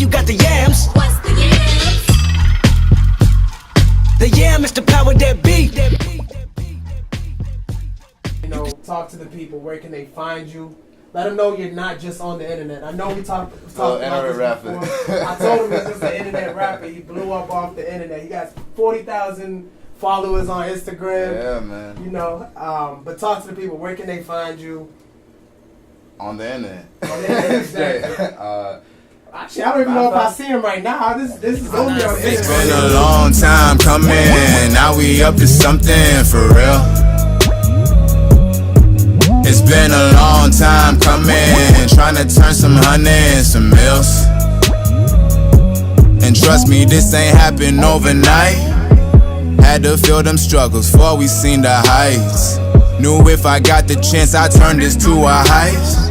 you got the yams. What's the yams? The yam is the power that beat. You know, talk to the people. Where can they find you? Let them know you're not just on the internet. I know we talked about this rapper. before. I told him he's just an internet rapper. He blew up off the internet. He got 40,000 followers on Instagram. Yeah, man. You know, but talk to the people. Where can they find you? On the internet. On the internet, exactly. Actually, I don't even know if I see him right now. This is only on the internet. It's been a long time coming. Now we up to something for real. It's been a long time coming, trying to turn some honey into mills. And trust me, this ain't happened overnight. Had to feel them struggles before we seen the heights. Knew if I got the chance, I'd turn this to a heist.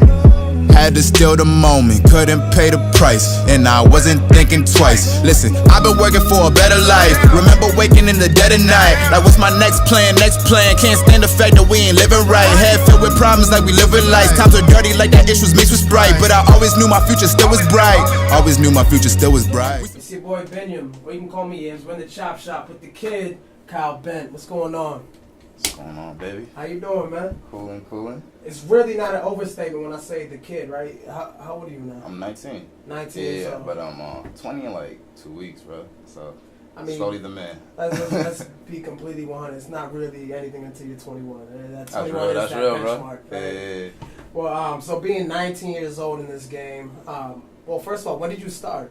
Had to steal the moment, couldn't pay the price, and I wasn't thinking twice. Listen, I've been working for a better life. Remember waking in the dead of night, like what's my next plan, next plan? Can't stand the fact that we ain't living right. Head filled with problems like we live with lights. Times are dirty like that ish was mixed with Sprite, but I always knew my future still was bright. Always knew my future still was bright. It's your boy Benyam, or you can call me Yams. We're in the Chop Shop with the kid, Kyle Bent. What's going on? What's going on, baby? How you doing, man? Coolin'. It's really not an overstatement when I say the kid, right? How old are you now? I'm 19. 19 Yeah, years old. but I'm 20 in like 2 weeks, bro. So, I mean, slowly the man. let's be completely 100. It's not really anything until you're 21. That's 21 real, that's real, bro. benchmark, Yeah, right? yeah, yeah. Well, so being 19 years old in this game, well, first of all, when did you start?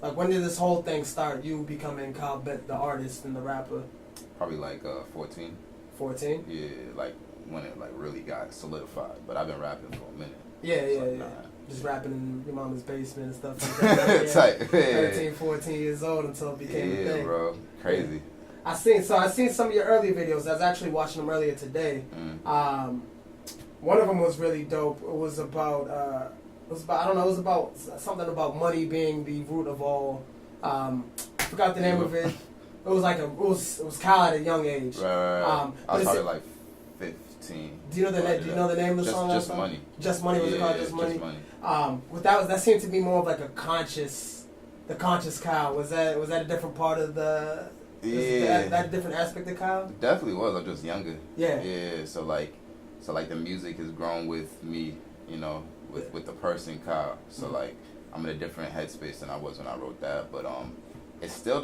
Like, when did this whole thing start? You becoming Kyle Bent, the artist and the rapper? Probably like 14. 14? Yeah, like when it like really got solidified. But I've been rapping for a minute. Yeah. Just rapping in your mama's basement and stuff like that. Yeah. Tight. 13, 14 years old until it became a thing. Yeah, bro. Crazy. I seen some of your early videos. I was actually watching them earlier today. One of them was really dope. It was about something about money being the root of all. I forgot the name of it. It was Kyle at a young age. Right. I was probably like 15. Do you know the name of the song? Just Money. Just Money. Was it called Just Money? That seemed to be more of like the conscious Kyle. Was that a different part of the? Yeah. That different aspect of Kyle? It definitely was. I'm just younger. Yeah. Yeah. So like the music has grown with me, you know, with the person Kyle. So like I'm in a different headspace than I was when I wrote that, but it's still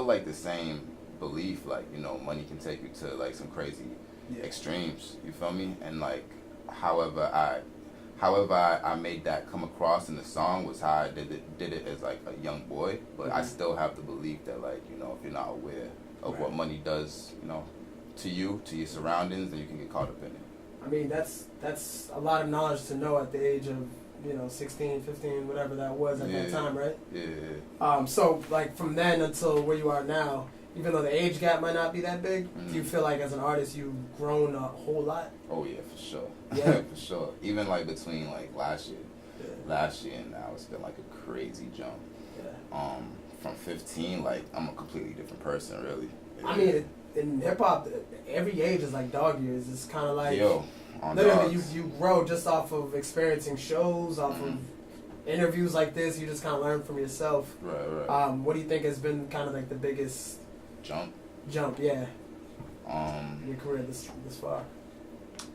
like the same belief, like, you know, money can take you to like some crazy extremes, you feel me? And like however I made that come across in the song was how I did it as like a young boy, but I still have the belief that, like, you know, if you're not aware of what money does, you know, to your surroundings, then you can get caught up in it. I mean, that's a lot of knowledge to know at the age of, you know, 16, 15, whatever that was at that time, right? Yeah. So, like, from then until where you are now, even though the age gap might not be that big, do you feel like as an artist you've grown a whole lot? Oh, yeah, for sure. Yeah. For sure. Even, like, between, like, last year and now, it's been, like, a crazy jump. Yeah. From 15, like, I'm a completely different person, really. I mean, in hip-hop, every age is like dog years. It's kind of like... Literally, you grow just off of experiencing shows, off of interviews like this. You just kind of learn from yourself. Right. What do you think has been kind of like the biggest jump? Yeah. In your career this far.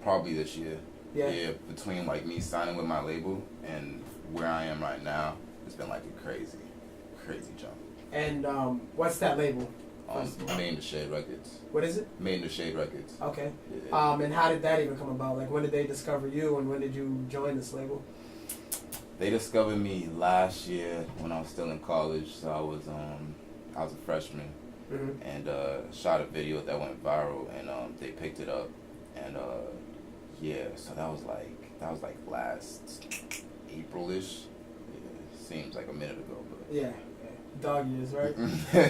Probably this year. Yeah. Between like me signing with my label and where I am right now, it's been like a crazy jump. And what's that label? Made in the Shade Records. What is it? Made in the Shade Records. Okay. Yeah. And how did that even come about? Like, when did they discover you, and when did you join this label? They discovered me last year when I was still in college. So I was a freshman, and shot a video that went viral, and they picked it up, and so that was like last April-ish. Yeah, seems like a minute ago, but yeah. Dog years, right?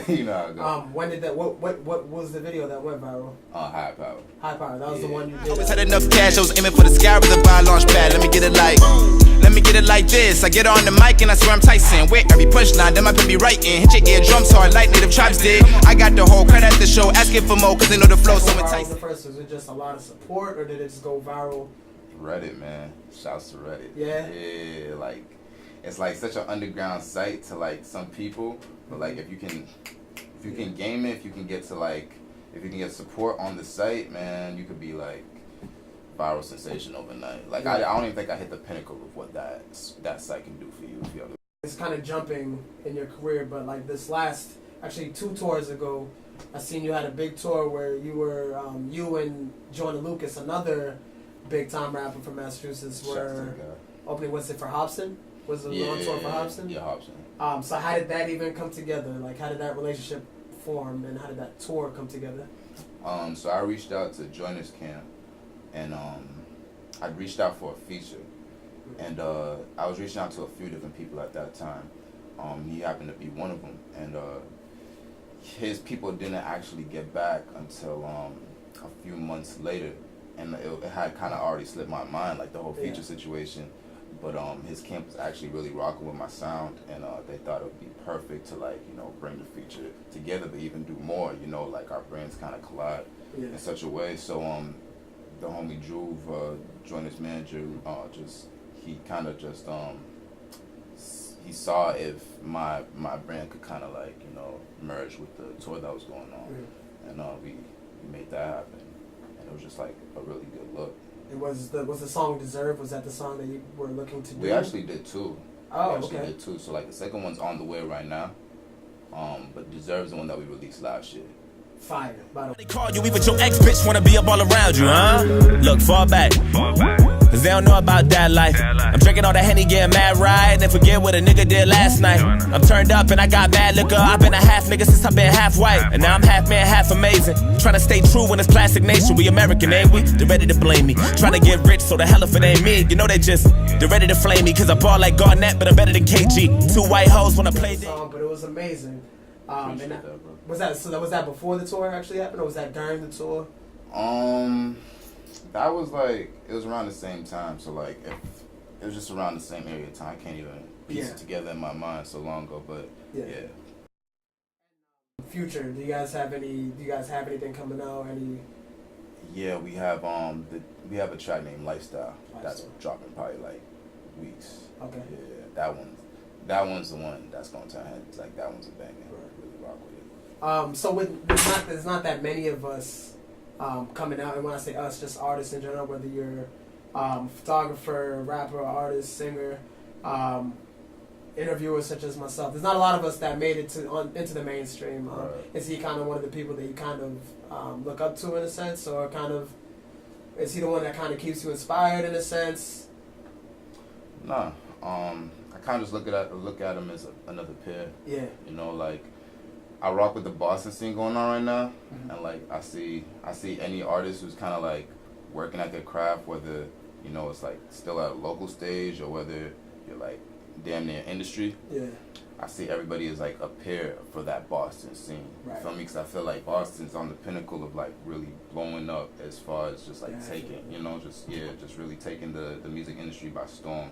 You know how it goes. When did that? What was the video that went viral? High Power. High Power. That was the one you did. Always had enough cash. I was aiming for the sky with a buy launch pad. Let me get it like this. I get on the mic and I swear I'm Tyson. With every punchline, then my pen be writing. Hit your eardrums hard like native tribes did. I got the whole credit at the show, asking for more cause they know the flow. So enticing. Was it just a lot of support, or did it just go viral? Reddit, man. Shouts to Reddit. Yeah. Yeah, like it's like such an underground site to like some people, but like if you can game it, if you can get support on the site, man, you could be like viral sensation overnight. Like I don't even think I hit the pinnacle of what that site can do for you. If you ever. It's kind of jumping in your career, but like this last, actually 2 tours ago, I seen you had a big tour where you were you and Joyner Lucas, another big time rapper from Massachusetts, were opening. Was it for Hobson? Was it on tour for Hobson? Yeah, Hobson. So how did that even come together? Like how did that relationship form, and how did that tour come together? So I reached out to Joyner's camp, and I reached out for a feature, and I was reaching out to a few different people at that time. He happened to be one of them, and his people didn't actually get back until a few months later, and it had kind of already slipped my mind, like the whole feature situation. But his camp was actually really rocking with my sound, and they thought it would be perfect to like bring the feature together, but even do more. Like our brains kind of collide in such a way. So the homie Drew, Joyner's manager, he saw if my brand could kind of like merge with the tour that was going on, and we made that happen, and it was just like a really good look. It was the song "Deserve." Was that the song that you were looking to do? We actually did 2. Oh, we actually okay. did 2. So like the second one's on the way right now, but "Deserve" is the one that we released last year. Fire, by the way. They call you, even your ex-bitch wanna be up all around you, huh? Look, fall back. Cause they don't know about that life. I'm drinking all that Henny, getting mad right, and forget what a nigga did last night. I'm turned up and I got mad liquor. I've been a half nigga since I've been half white, and now I'm half man, half amazing. Trying to stay true when it's classic nation. We American, ain't we? They're ready to blame me. Trying to get rich, so the hell if it ain't me. They're ready to flame me. Cause I ball like Garnett, but I'm better than KG. 2 white hoes wanna play this. But it was amazing. And Appreciate that, bro. was that before the tour actually happened, or was that during the tour? That was like, it was around the same time. So like, it was just around the same area of time. I can't even piece it together in my mind so long ago, but yeah. Future, do you guys have anything coming out? Yeah, we have a track named Lifestyle that's dropping probably like weeks. Okay. Yeah, that one's the one that's gonna turn heads. Like that one's a banger. Really rock with it. So there's not that many of us coming out, and when I say us, just artists in general, whether you're photographer, rapper, artist, singer, interviewers such as myself. There's not a lot of us that made it into the mainstream. Is he kind of one of the people that you kind of look up to in a sense, or kind of is he the one that kind of keeps you inspired in a sense? Nah, I kind of just look at him as another peer. Yeah. Like I rock with the Boston scene going on right now, and like I see any artist who's kind of like working at their craft, whether it's like still at a local stage or whether you're like damn near industry. Yeah. I see everybody as like a peer for that Boston scene. Right. You feel me? Because I feel like Boston's on the pinnacle of like really blowing up as far as just like taking, just really taking the music industry by storm.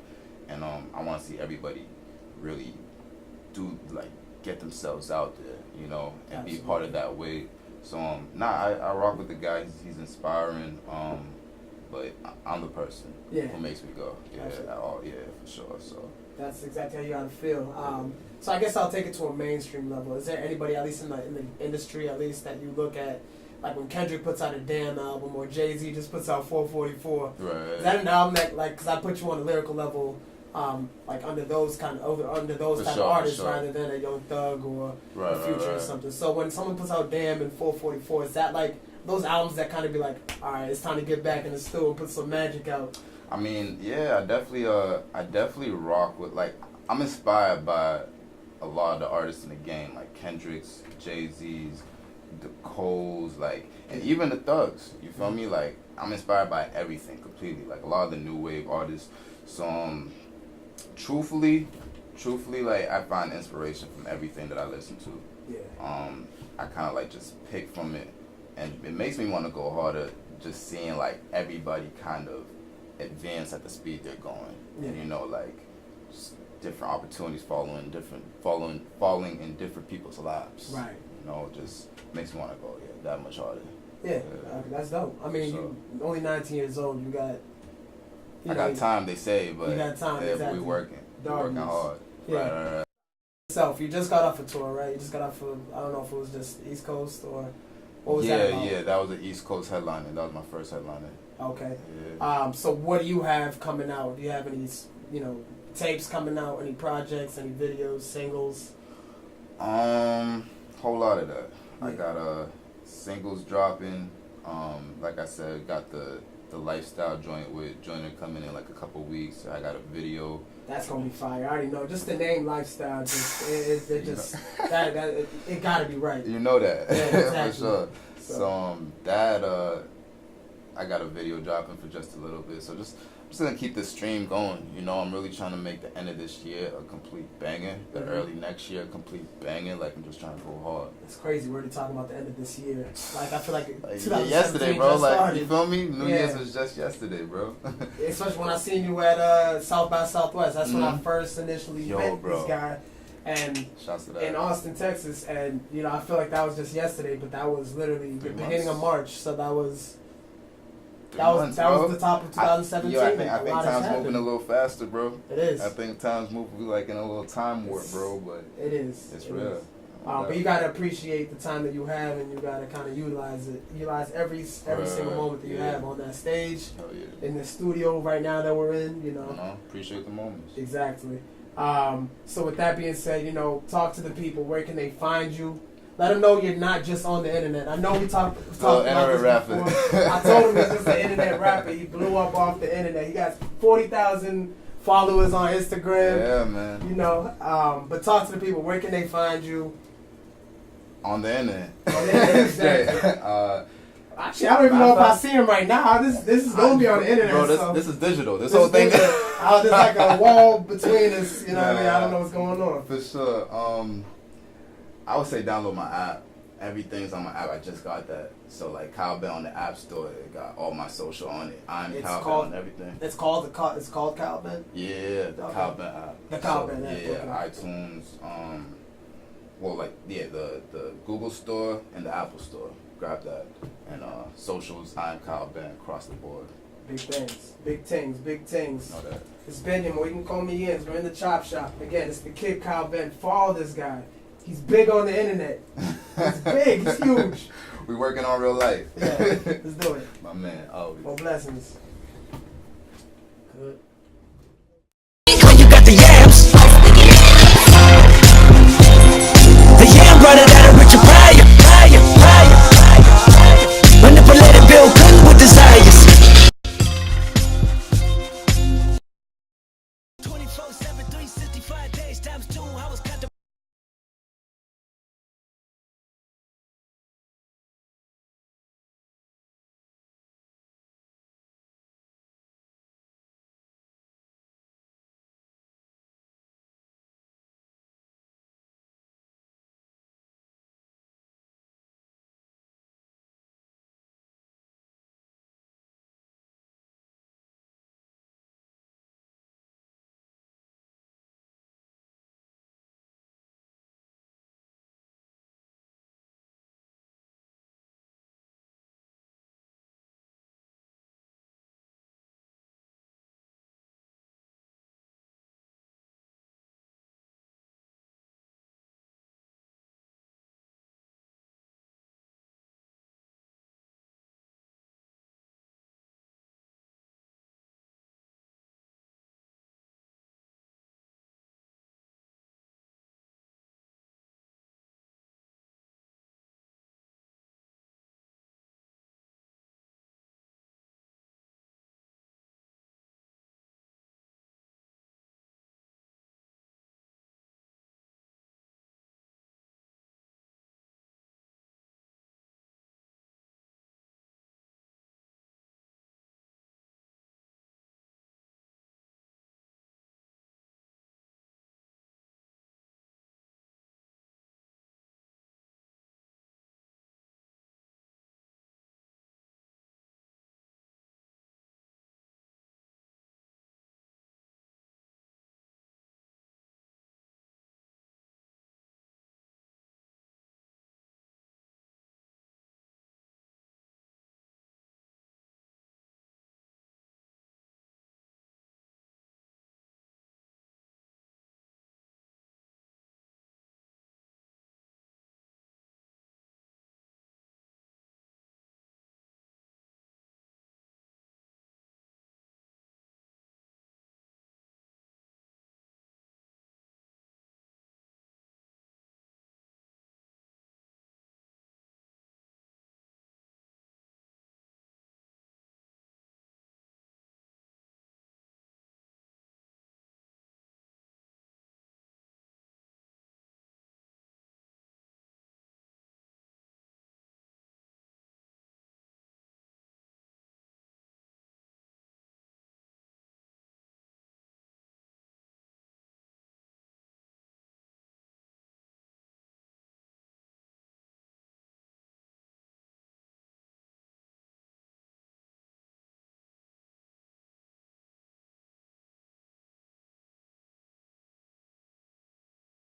And I want to see everybody really get themselves out there, and be part of that wave. So I rock with the guy. He's inspiring. But I'm the person who makes me go. Yeah, for sure. So that's exactly how you gotta feel. So I guess I'll take it to a mainstream level. Is there anybody, at least in the industry, at least that you look at, like when Kendrick puts out a damn album or Jay-Z just puts out 444? Right. Is that an album that, like, because I put you on a lyrical level, like under those type of artists, rather than a Young Thug or a Future or something. So when someone puts out Damn and 444, is that like those albums that kind of be like, all right, it's time to get back in the studio and put some magic out? I mean, yeah, I definitely rock with, like, I'm inspired by a lot of the artists in the game, like Kendrick's, Jay-Z's, the Coles, like, and even the Thugs. You feel me? Like, I'm inspired by everything completely. Like a lot of the new wave artists. So, truthfully, like, I find inspiration from everything that I listen to. Yeah. I kind of like just pick from it, and it makes me want to go harder. Just seeing like everybody kind of advance at the speed they're going, and like just different opportunities falling in different people's laps. Right. Just makes me want to go that much harder. Yeah, that's dope. I mean, you're only 19 years old. You got. I got time, they say, but you got time. Exactly. We working. Working hard. Yeah. Right. Yourself, you just got off a tour, right? You just got off of, I don't know if it was just East Coast or what was that about? Yeah, that was the East Coast headliner. That was my first headliner. Okay. Yeah. So what do you have coming out? Do you have any, tapes coming out? Any projects? Any videos? Singles? Whole lot of that. Yeah. I got singles dropping. Like I said, got the lifestyle joint with Joyner coming in like a couple weeks. I got a video. That's gonna be fire. I already know. Just the name lifestyle, it gotta be right. You know that. Yeah, exactly. For sure. So that I got a video dropping for just a little bit. So just gonna keep the stream going. I'm really trying to make the end of this year a complete banger. The early next year a complete banger. Like I'm just trying to go hard. It's crazy. We're already talking about the end of this year. Like I feel like yesterday, bro. Like started. you feel me? New Year's was just yesterday, bro. Especially when I seen you at South by Southwest. That's when I first initially met this guy. And shouts to that. In Austin, Texas, and I feel like that was just yesterday, but that was literally the beginning of March. So that was. That was the top of 2017. I think time's moving a little faster, bro. It is. I think time's moving like in a little time warp, bro. But it is. It's real. But you gotta appreciate the time that you have, and you gotta kind of utilize it. Utilize every single moment that you have on that stage, in the studio right now that we're in. Appreciate the moments. Exactly. So with that being said, talk to the people. Where can they find you? Let them know you're not just on the internet. I know we talked about this rapper. before. I told him he's just an internet rapper. He blew up off the internet. He got 40,000 followers on Instagram. Yeah, man. But talk to the people. Where can they find you? On the internet. On the internet, exactly. Actually, I don't even know if I see him right now. This is going to be on the internet. Bro, this is digital. This whole thing. There's like a wall between us. You know what I mean? I don't know what's going on. For sure. I would say download my app. Everything's on my app. I just got that. So like Cowbell on the App Store, it got all my social on it. I'm Cowbell and everything. It's called Cowbell? Yeah, the Cowbell app. The Cowbell app. Yeah, iTunes. The Google Store and the Apple Store. Grab that. And socials, I'm Cowbell across the board. Big things. Know that. It's Benjamin. You can call me Yens. We're in the Chop Shop. Again, it's the kid Kyle Ben. Follow this guy. He's big on the internet. He's big. He's huge. We working on real life. Yeah, let's do it. My man, always. More blessings. Good.